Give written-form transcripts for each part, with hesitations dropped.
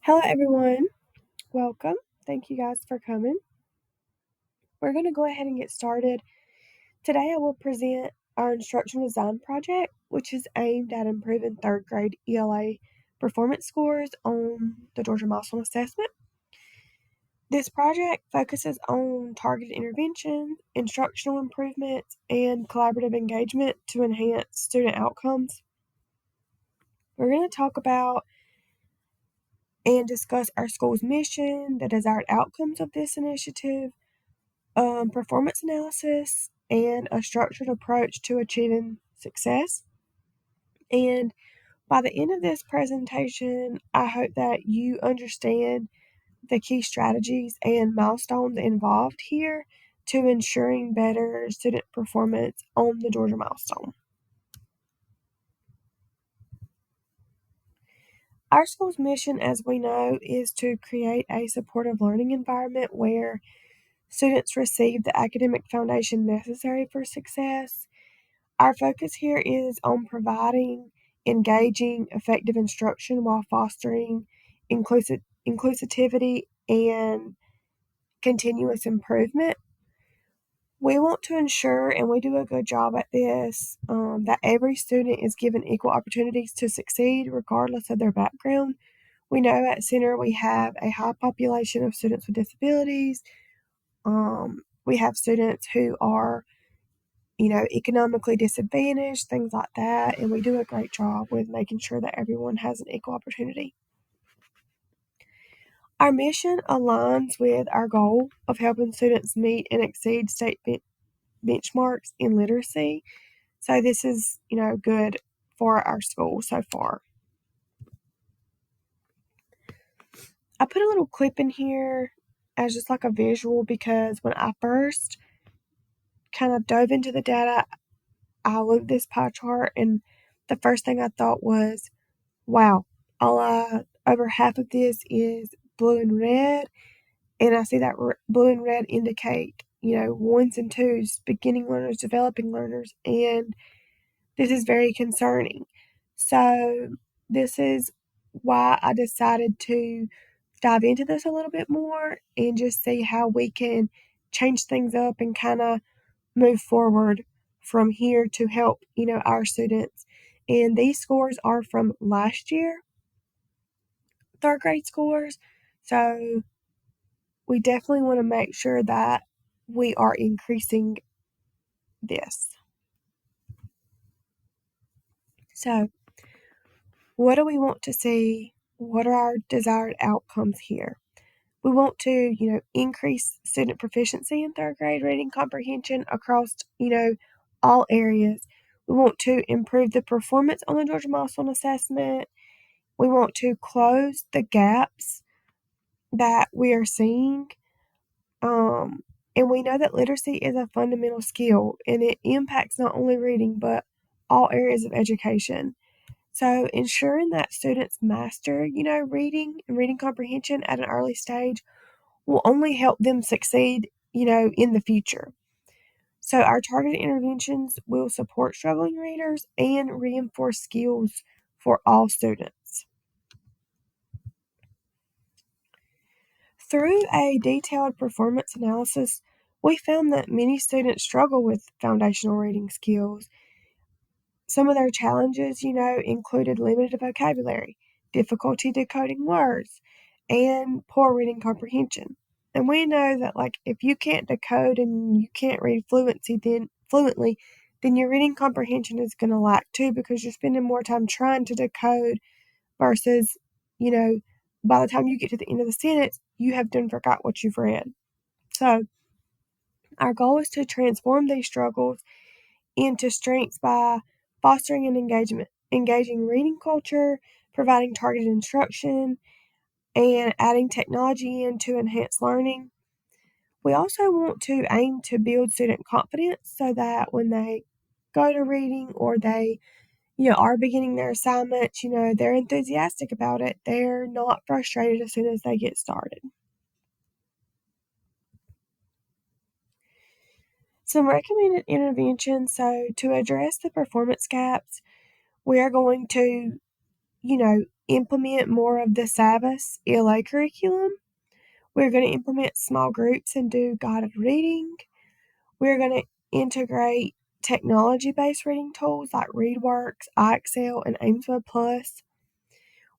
Hello, everyone. Welcome. Thank you guys for coming. We're going to go ahead and get started. Today, I will present our instructional design project, which is aimed at improving third grade ELA performance scores on the Georgia Milestone Assessment. This project focuses on targeted intervention, instructional improvements, and collaborative engagement to enhance student outcomes. We're going to talk about and discuss our school's mission, the desired outcomes of this initiative, performance analysis, and a structured approach to achieving success. And by the end of this presentation, I hope that you understand the key strategies and milestones involved here to ensuring better student performance on the Georgia milestone. Our school's mission, as we know, is to create a supportive learning environment where students receive the academic foundation necessary for success. Our focus here is on providing engaging, effective instruction while fostering inclusivity and continuous improvement. We want to ensure, and we do a good job at this, that every student is given equal opportunities to succeed regardless of their background. We know at Center we have a high population of students with disabilities. We have students who are economically disadvantaged, things like that, and we do a great job with making sure that everyone has an equal opportunity. Our mission aligns with our goal of helping students meet and exceed state benchmarks in literacy. So this is, good for our school so far. I put a little clip in here as just like a visual because when I first kind of dove into the data, I looked at this pie chart and the first thing I thought was, wow, over half of this is blue and red, and I see that blue and red indicate, ones and twos, beginning learners, developing learners, and this is very concerning. So this is why I decided to dive into this a little bit more and just see how we can change things up and kind of move forward from here to help, our students. And these scores are from last year, third grade scores. So we definitely want to make sure that we are increasing this. So, what do we want to see? What are our desired outcomes here? We want to, increase student proficiency in third grade reading comprehension across, all areas. We want to improve the performance on the Georgia Milestone Assessment. We want to close the gaps that we are seeing. And we know that literacy is a fundamental skill and it impacts not only reading but all areas of education. So ensuring that students master, reading and reading comprehension at an early stage will only help them succeed, in the future. So our targeted interventions will support struggling readers and reinforce skills for all students. Through a detailed performance analysis, we found that many students struggle with foundational reading skills. Some of their challenges, included limited vocabulary, difficulty decoding words, and poor reading comprehension. And we know that if you can't decode and you can't read fluently, then your reading comprehension is going to lack too because you're spending more time trying to decode versus, by the time you get to the end of the sentence, you have done forgot what you've read. So our goal is to transform these struggles into strengths by fostering an engaging reading culture, providing targeted instruction, and adding technology in to enhance learning. We also want to aim to build student confidence so that when they go to reading or they, are beginning their assignments, they're enthusiastic about it. They're not frustrated as soon as they get started. Some recommended interventions. So to address the performance gaps, we are going to, implement more of the Savas ELA curriculum. We're going to implement small groups and do guided reading. We're going to integrate technology-based reading tools like ReadWorks, iExcel, and AimsWeb Plus.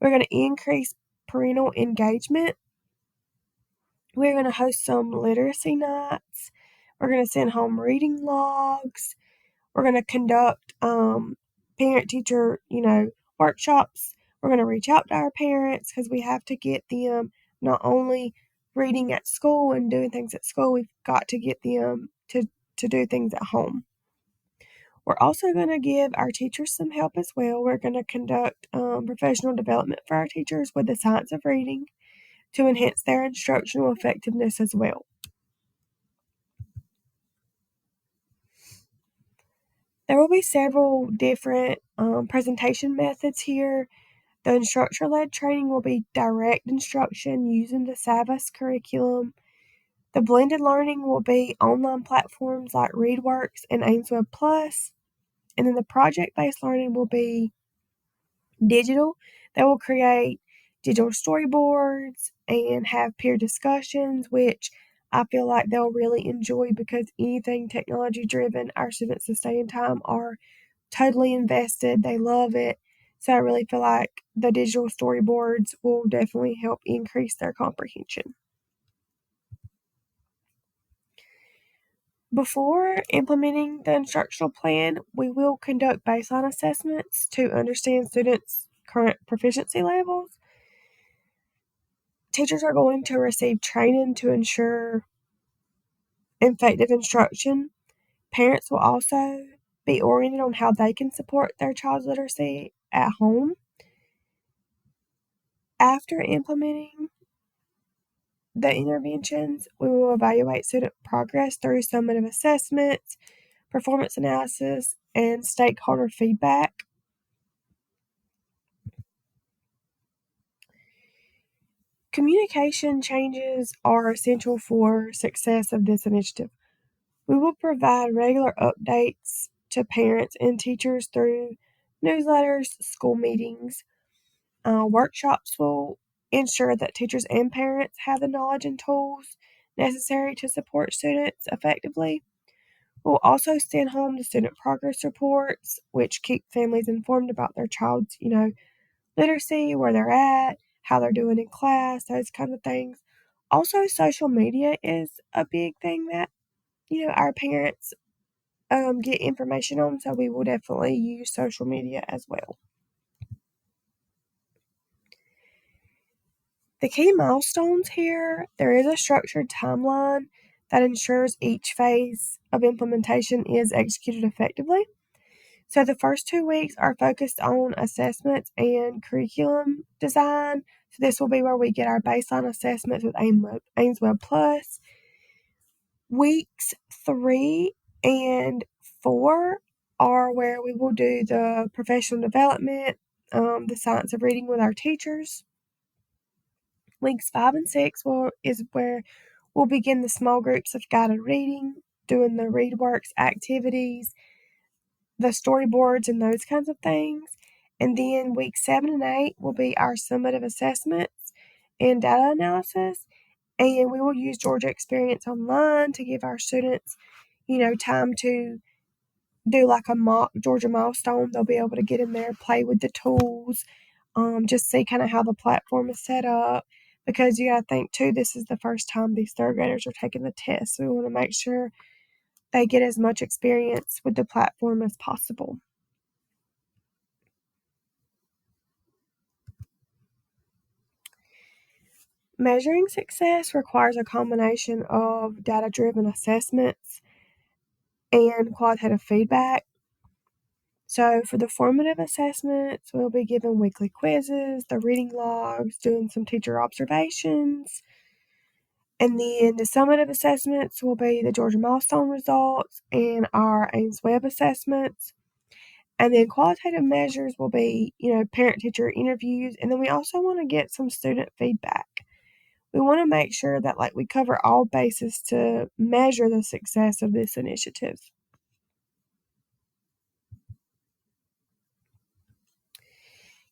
We're going to increase parental engagement. We're going to host some literacy nights. We're going to send home reading logs. We're going to conduct parent-teacher, workshops. We're going to reach out to our parents because we have to get them not only reading at school and doing things at school, we've got to get them to do things at home. We're also going to give our teachers some help as well. We're going to conduct professional development for our teachers with the science of reading to enhance their instructional effectiveness as well. There will be several different presentation methods here. The instructor-led training will be direct instruction using the Savas curriculum. The blended learning will be online platforms like ReadWorks and AimsWeb Plus. And then the project-based learning will be digital. They will create digital storyboards and have peer discussions, which I feel like they'll really enjoy because anything technology-driven, our students to stay in time are totally invested. They love it. So I really feel like the digital storyboards will definitely help increase their comprehension. Before implementing the instructional plan, we will conduct baseline assessments to understand students' current proficiency levels. Teachers are going to receive training to ensure effective instruction. Parents will also be oriented on how they can support their child's literacy at home. After implementing the interventions, we will evaluate student progress through summative assessments, performance analysis, and stakeholder feedback. Communication changes are essential for success of this initiative. We will provide regular updates to parents and teachers through newsletters, school meetings. Workshops will ensure that teachers and parents have the knowledge and tools necessary to support students effectively. We'll also send home the student progress reports, which keep families informed about their child's, literacy, where they're at, how they're doing in class, those kinds of things. Also, social media is a big thing that, our parents get information on, so we will definitely use social media as well. The key milestones here, there is a structured timeline that ensures each phase of implementation is executed effectively. So the first 2 weeks are focused on assessments and curriculum design. So this will be where we get our baseline assessments with AimsWeb Plus. Weeks 3 and 4 are where we will do the professional development, the science of reading with our teachers. Weeks 5 and 6 is where we'll begin the small groups of guided reading, doing the ReadWorks activities, the storyboards, and those kinds of things. And then weeks 7 and 8 will be our summative assessments and data analysis. And we will use Georgia Experience Online to give our students, time to do like a mock Georgia milestone. They'll be able to get in there, play with the tools, just see kind of how the platform is set up. Because you got to think too, this is the first time these third graders are taking the test. So we want to make sure they get as much experience with the platform as possible. Measuring success requires a combination of data-driven assessments and qualitative feedback. So for the formative assessments, we'll be given weekly quizzes, the reading logs, doing some teacher observations. And then the summative assessments will be the Georgia milestone results and our AimsWeb assessments. And then qualitative measures will be, parent-teacher interviews. And then we also want to get some student feedback. We want to make sure that we cover all bases to measure the success of this initiative.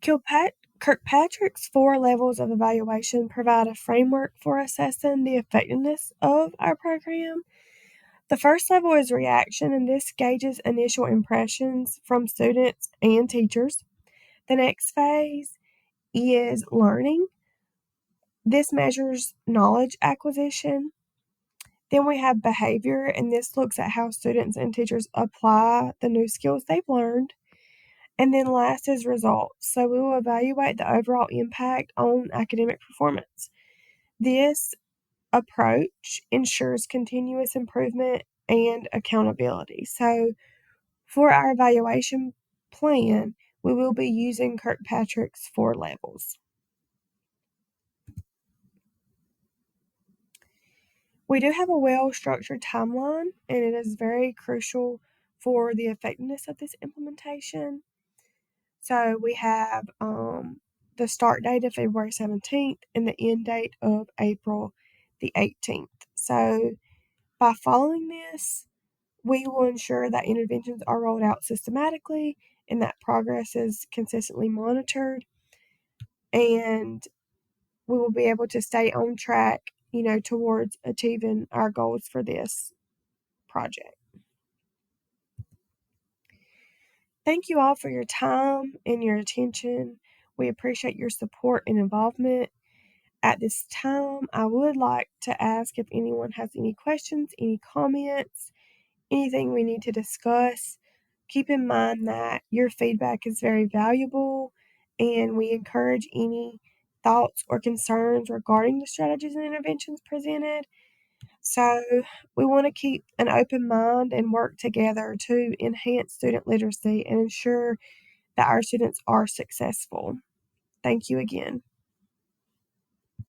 Kirkpatrick's 4 levels of evaluation provide a framework for assessing the effectiveness of our program. The first level is reaction, and this gauges initial impressions from students and teachers. The next phase is learning. This measures knowledge acquisition. Then we have behavior, and this looks at how students and teachers apply the new skills they've learned. And then last is results. So we will evaluate the overall impact on academic performance. This approach ensures continuous improvement and accountability. So for our evaluation plan, we will be using Kirkpatrick's 4 levels. We do have a well-structured timeline, and it is very crucial for the effectiveness of this implementation. So we have the start date of February 17th and the end date of April the 18th. So by following this, we will ensure that interventions are rolled out systematically and that progress is consistently monitored, and we will be able to stay on track, towards achieving our goals for this project. Thank you all for your time and your attention. We appreciate your support and involvement. At this time, I would like to ask if anyone has any questions, any comments, anything we need to discuss. Keep in mind that your feedback is very valuable, and we encourage any thoughts or concerns regarding the strategies and interventions presented. So, we want to keep an open mind and work together to enhance student literacy and ensure that our students are successful. Thank you again.